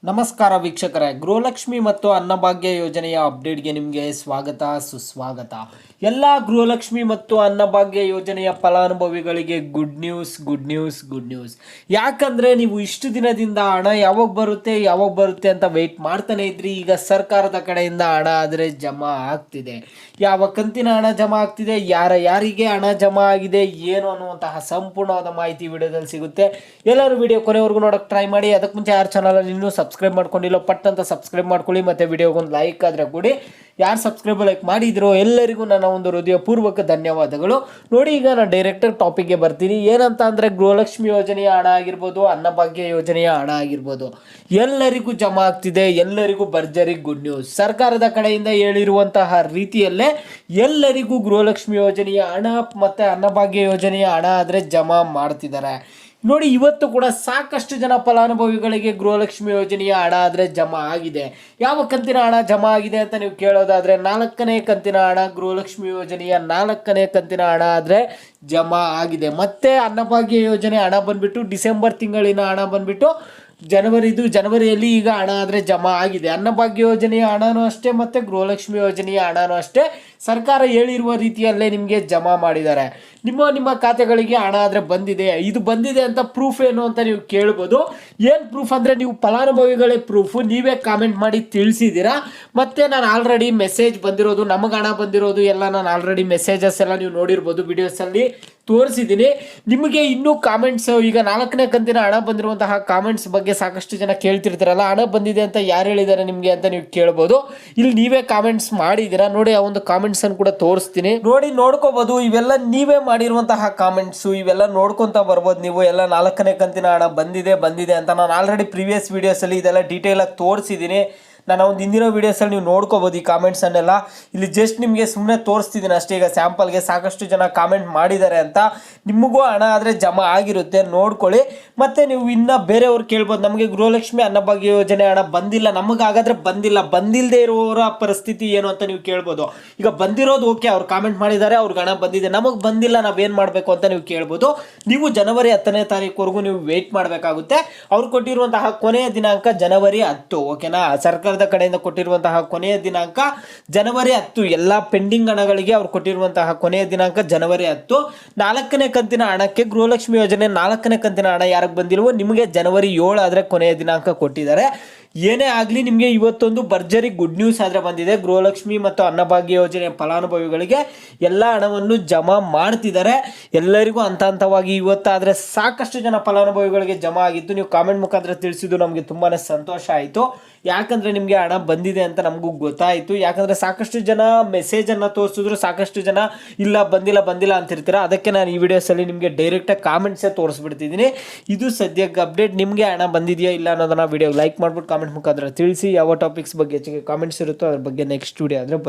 ನಮಸ್ಕಾರ ವೀಕ್ಷಕರೇ, ಗೃಹಲಕ್ಷ್ಮಿ ಮತ್ತು ಅನ್ನಭಾಗ್ಯ ಯೋಜನೆಯ ಅಪ್ಡೇಟ್ಗೆ ನಿಮಗೆ ಸ್ವಾಗತ ಸುಸ್ವಾಗತ. ಎಲ್ಲ ಗೃಹಲಕ್ಷ್ಮಿ ಮತ್ತು ಅನ್ನಭಾಗ್ಯ ಯೋಜನೆಯ ಫಲಾನುಭವಿಗಳಿಗೆ ಗುಡ್ ನ್ಯೂಸ್. ಯಾಕಂದರೆ ನೀವು ಇಷ್ಟು ದಿನದಿಂದ ಹಣ ಯಾವಾಗ ಬರುತ್ತೆ ಅಂತ ವೆಯ್ಟ್ ಮಾಡ್ತಾನೆ ಇದ್ರಿ. ಈಗ ಸರ್ಕಾರದ ಕಡೆಯಿಂದ ಹಣ ಆದರೆ ಜಮಾ ಆಗ್ತಿದೆ. ಯಾವ ಕಂತಿನ ಹಣ ಜಮಾ ಆಗ್ತಿದೆ, ಯಾರಿಗೆ ಹಣ ಜಮಾ ಆಗಿದೆ, ಏನು ಅನ್ನುವಂತಹ ಸಂಪೂರ್ಣವಾದ ಮಾಹಿತಿ ವಿಡಿಯೋದಲ್ಲಿ ಸಿಗುತ್ತೆ. ಎಲ್ಲರೂ ವಿಡಿಯೋ ಕೊನೆವರೆಗೂ ನೋಡೋಕೆ ಟ್ರೈ ಮಾಡಿ. ಅದಕ್ಕೆ ಮುಂಚೆ ಯಾರು ಚಾನಲಲ್ಲಿ ಇನ್ನೂ ಸಬ್ಸ್ಕ್ರೈಬ್ ಮಾಡ್ಕೊಂಡಿಲ್ಲ ಪಟ್ ಅಂತ ಸಬ್ಸ್ಕ್ರೈಬ್ ಮಾಡ್ಕೊಳ್ಳಿ. ಮತ್ತು ವಿಡಿಯೋಗೆ ಒಂದು ಲೈಕ್ ಆದರೆ ಕೊಡಿ. ಯಾರು ಸಬ್ಸ್ಕ್ರೈಬ್ ಲೈಕ್ ಮಾಡಿದ್ರು ಎಲ್ಲರಿಗೂ ನನ್ನ ಒಂದು ಹೃದಯಪೂರ್ವಕ ಧನ್ಯವಾದಗಳು. ನೋಡಿ, ಈಗ ನಾನು ಡೈರೆಕ್ಟ್ ಟಾಪಿಕ್ಗೆ ಬರ್ತೀನಿ. ಏನಂತ ಅಂದರೆ, ಗೃಹಲಕ್ಷ್ಮಿ ಯೋಜನೆಯ ಹಣ ಆಗಿರ್ಬೋದು, ಅನ್ನಭಾಗ್ಯ ಯೋಜನೆಯ ಹಣ ಆಗಿರ್ಬೋದು, ಎಲ್ಲರಿಗೂ ಜಮಾ ಆಗ್ತಿದೆ. ಎಲ್ಲರಿಗೂ ಭರ್ಜರಿ ಗುಡ್ ನ್ಯೂಸ್. ಸರ್ಕಾರದ ಕಡೆಯಿಂದ ಹೇಳಿರುವಂತಹ ರೀತಿಯಲ್ಲೇ ಎಲ್ಲರಿಗೂ ಗೃಹಲಕ್ಷ್ಮಿ ಯೋಜನೆಯ ಹಣ ಮತ್ತು ಅನ್ನಭಾಗ್ಯ ಯೋಜನೆಯ ಹಣ ಆದರೆ ಜಮಾ ಮಾಡ್ತಿದ್ದಾರೆ. ನೋಡಿ, ಇವತ್ತು ಕೂಡ ಸಾಕಷ್ಟು ಜನ ಫಲಾನುಭವಿಗಳಿಗೆ ಗೃಹಲಕ್ಷ್ಮಿ ಯೋಜನೆಯ ಹಣ ಆದರೆ ಜಮಾ ಆಗಿದೆ. ಯಾವ ಕಂತಿನ ಹಣ ಜಮಾ ಆಗಿದೆ ಅಂತ ನೀವು ಕೇಳೋದಾದರೆ, 4ನೇ ಕಂತಿನ ಹಣ, ಗೃಹಲಕ್ಷ್ಮಿ ಯೋಜನೆಯ 4ನೇ ಕಂತಿನ ಹಣ ಆದರೆ ಜಮಾ ಆಗಿದೆ. ಮತ್ತು ಅನ್ನಭಾಗ್ಯ ಯೋಜನೆ ಹಣ ಬಂದುಬಿಟ್ಟು ಡಿಸೆಂಬರ್ ತಿಂಗಳಿನ ಹಣ ಬಂದುಬಿಟ್ಟು ಜನವರಿಯಲ್ಲಿ ಈಗ ಹಣ ಆದರೆ ಜಮಾ ಆಗಿದೆ. ಅನ್ನಭಾಗ್ಯ ಯೋಜನೆಯ ಹಣನೂ ಅಷ್ಟೇ ಮತ್ತು ಗೃಹಲಕ್ಷ್ಮಿ ಯೋಜನೆಯ ಹಣನೂ ಅಷ್ಟೇ ಸರ್ಕಾರ ಹೇಳಿರುವ ರೀತಿಯಲ್ಲೇ ನಿಮಗೆ ಜಮಾ ಮಾಡಿದ್ದಾರೆ. ನಿಮ್ಮ ಖಾತೆಗಳಿಗೆ ಹಣ ಆದರೆ ಬಂದಿದೆ. ಇದು ಬಂದಿದೆ ಅಂತ ಪ್ರೂಫ್ ಏನು ಅಂತ ನೀವು ಕೇಳ್ಬೋದು. ಏನು ಪ್ರೂಫ್ ಅಂದರೆ, ನೀವು ಫಲಾನುಭವಿಗಳೇ ಪ್ರೂಫು. ನೀವೇ ಕಾಮೆಂಟ್ ಮಾಡಿ ತಿಳಿಸಿದ್ದೀರಾ. ಮತ್ತು ನಾನು ಆಲ್ರೆಡಿ ಮೆಸೇಜ್ ಬಂದಿರೋದು, ನಮಗೆ ಹಣ ಬಂದಿರೋದು ಎಲ್ಲ ನಾನು ಆಲ್ರೆಡಿ ಮೆಸೇಜಸ್ ಎಲ್ಲ ನೀವು ನೋಡಿರ್ಬೋದು, ವಿಡಿಯೋಸಲ್ಲಿ ತೋರಿಸಿದ್ದೀನಿ. ನಿಮಗೆ ಇನ್ನೂ ಕಾಮೆಂಟ್ಸ್, ಈಗ 4ನೇ ಕಂತಿನ ಹಣ ಬಂದಿರುವಂತಹ ಕಾಮೆಂಟ್ಸ್ ಬಗ್ಗೆ ಸಾಕಷ್ಟು ಜನ ಕೇಳ್ತಿರ್ತಾರಲ್ಲ, ಹಣ ಬಂದಿದೆ ಅಂತ ಯಾರು ಹೇಳಿದ್ದಾರೆ ನಿಮಗೆ ಅಂತ ನೀವು ಕೇಳ್ಬೋದು. ಇಲ್ಲಿ ನೀವೇ ಕಾಮೆಂಟ್ಸ್ ಮಾಡಿದ್ದೀರಾ ನೋಡಿ, ಆ ಒಂದು ಕಾಮೆಂಟ್ಸ್ ಅನ್ನು ಕೂಡ ತೋರಿಸ್ತೀನಿ. ನೋಡಿ, ನೋಡ್ಕೋಬಹುದು. ಇವೆಲ್ಲ ನೀವೇ ಮಾಡಿರುವಂತಹ ಕಾಮೆಂಟ್ಸು, ಇವೆಲ್ಲ ನೋಡ್ಕೊಂತ ಬರ್ಬೋದು ನೀವು. ಎಲ್ಲ 4ನೇ ಕಂತಿನ ಹಣ ಬಂದಿದೆ ಅಂತ ನಾನು ಆಲ್ರೆಡಿ ಪ್ರೀವಿಯಸ್ ವಿಡಿಯೋಸಲ್ಲಿ ಇದೆಲ್ಲ ಡೀಟೇಲ್ ಆಗಿ ತೋರಿಸಿದ್ದೀನಿ. ನಾನು ಒಂದು ಹಿಂದಿನ ವೀಡಿಯೋಸಲ್ಲಿ ನೀವು ನೋಡ್ಕೋಬೋದು ಈ ಕಾಮೆಂಟ್ಸನ್ನೆಲ್ಲ. ಇಲ್ಲಿ ಜಸ್ಟ್ ನಿಮಗೆ ಸುಮ್ಮನೆ ತೋರಿಸ್ತಿದ್ದೀನಿ ಅಷ್ಟೇ. ಈಗ ಸ್ಯಾಂಪಲ್ಗೆ ಸಾಕಷ್ಟು ಜನ ಕಾಮೆಂಟ್ ಮಾಡಿದ್ದಾರೆ ಅಂತ. ನಿಮಗೂ ಹಣ ಆದರೆ ಜಮಾ ಆಗಿರುತ್ತೆ, ನೋಡ್ಕೊಳ್ಳಿ. ಮತ್ತು ನೀವು ಇನ್ನೂ ಬೇರೆಯವ್ರು ಕೇಳ್ಬೋದು, ನಮಗೆ ಗೃಹಲಕ್ಷ್ಮಿ ಅನ್ನಭಾಗ್ಯ ಯೋಜನೆ ಹಣ ಬಂದಿಲ್ಲ, ನಮಗಾಗಾದರೆ ಬಂದಿಲ್ಲದೆ ಇರೋರ ಪರಿಸ್ಥಿತಿ ಏನು ಅಂತ ನೀವು ಕೇಳ್ಬೋದು. ಈಗ ಬಂದಿರೋದು ಓಕೆ, ಅವ್ರು ಕಾಮೆಂಟ್ ಮಾಡಿದ್ದಾರೆ, ಅವ್ರಿಗೆ ಹಣ ಬಂದಿದೆ, ನಮಗೆ ಬಂದಿಲ್ಲ, ನಾವೇನು ಮಾಡಬೇಕು ಅಂತ ನೀವು ಕೇಳ್ಬೋದು. ನೀವು ಜನವರಿ 10ನೇ ತಾರೀಕುವರೆಗೂ ನೀವು ವೆಯ್ಟ್ ಮಾಡಬೇಕಾಗುತ್ತೆ. ಅವ್ರು ಕೊಟ್ಟಿರುವಂತಹ ಕೊನೆಯ ದಿನಾಂಕ ಜನವರಿ 10, ಓಕೆನಾ? ಸರ್ಕಾರ ಕಡೆಯಿಂದ ಕೊಟ್ಟಿರುವಂತಹ ಕೊನೆಯ ದಿನಾಂಕ ಜನವರಿ 10. ಎಲ್ಲ ಪೆಂಡಿಂಗ್ ಹಣಗಳಿಗೆ ಅವ್ರು ಕೊಟ್ಟಿರುವಂತಹ ಕೊನೆಯ ದಿನಾಂಕ ಜನವರಿ 10. 4ನೇ ಕಂತಿನ ಹಣಕ್ಕೆ, ಗೃಹಲಕ್ಷ್ಮಿ ಯೋಜನೆ 4ನೇ ಕಂತಿನ ಹಣ ಯಾರಿಗೆ ಬಂದಿಲ್ವೋ ನಿಮಗೆ ಜನವರಿ 7 ಆದರೆ ಕೊನೆಯ ದಿನಾಂಕ ಕೊಟ್ಟಿದ್ದಾರೆ. ಏನೇ ಆಗಲಿ, ನಿಮಗೆ ಇವತ್ತೊಂದು ಭರ್ಜರಿ ಗುಡ್ ನ್ಯೂಸ್ ಆದರೆ ಬಂದಿದೆ. ಗೃಹಲಕ್ಷ್ಮಿ ಮತ್ತು ಅನ್ನಭಾಗ್ಯ ಯೋಜನೆಯ ಫಲಾನುಭವಿಗಳಿಗೆ ಎಲ್ಲ ಹಣವನ್ನು ಜಮಾ ಮಾಡ್ತಿದ್ದಾರೆ. ಎಲ್ಲರಿಗೂ ಹಂತವಾಗಿ ಇವತ್ತಾದರೆ ಸಾಕಷ್ಟು ಜನ ಫಲಾನುಭವಿಗಳಿಗೆ ಜಮಾ ಆಗಿತ್ತು. ನೀವು ಕಾಮೆಂಟ್ ಮುಖಾಂತರ ತಿಳಿಸಿದ್ದು ನಮಗೆ ತುಂಬಾ ಸಂತೋಷ ಆಯಿತು. ಯಾಕಂದರೆ ನಿಮಗೆ ಹಣ ಬಂದಿದೆ ಅಂತ ನಮಗೂ ಗೊತ್ತಾಯಿತು. ಯಾಕಂದರೆ ಸಾಕಷ್ಟು ಜನ ಮೆಸೇಜನ್ನು ತೋರಿಸಿದ್ರು, ಸಾಕಷ್ಟು ಜನ ಇಲ್ಲ ಬಂದಿಲ್ಲ ಅಂತಿರ್ತೀರ. ಅದಕ್ಕೆ ನಾನು ಈ ವಿಡಿಯೋಸಲ್ಲಿ ನಿಮಗೆ ಡೈರೆಕ್ಟಾಗಿ ಕಾಮೆಂಟ್ಸೇ ತೋರಿಸ್ಬಿಡ್ತಿದ್ದೀನಿ. ಇದು ಸದ್ಯಕ್ಕೆ ಅಪ್ಡೇಟ್. ನಿಮಗೆ ಹಣ ಬಂದಿದೆಯಾ ಇಲ್ಲ ಅನ್ನೋದನ್ನು ವಿಡಿಯೋ ಲೈಕ್ ಮಾಡಿಬಿಟ್ಟು ಕಾಮೆಂಟ್ ಮುಖಾಂತರ ತಿಳಿಸಿ. ಯಾವ ಟಾಪಿಕ್ಸ್ ಬಗ್ಗೆ ಹೆಚ್ಚಿಗೆ ಕಾಮೆಂಟ್ಸ್ ಇರುತ್ತೋ ಅದ್ರ ಬಗ್ಗೆ ನೆಕ್ಸ್ಟ್ ವಿಡಿಯೋ ಆದರೆ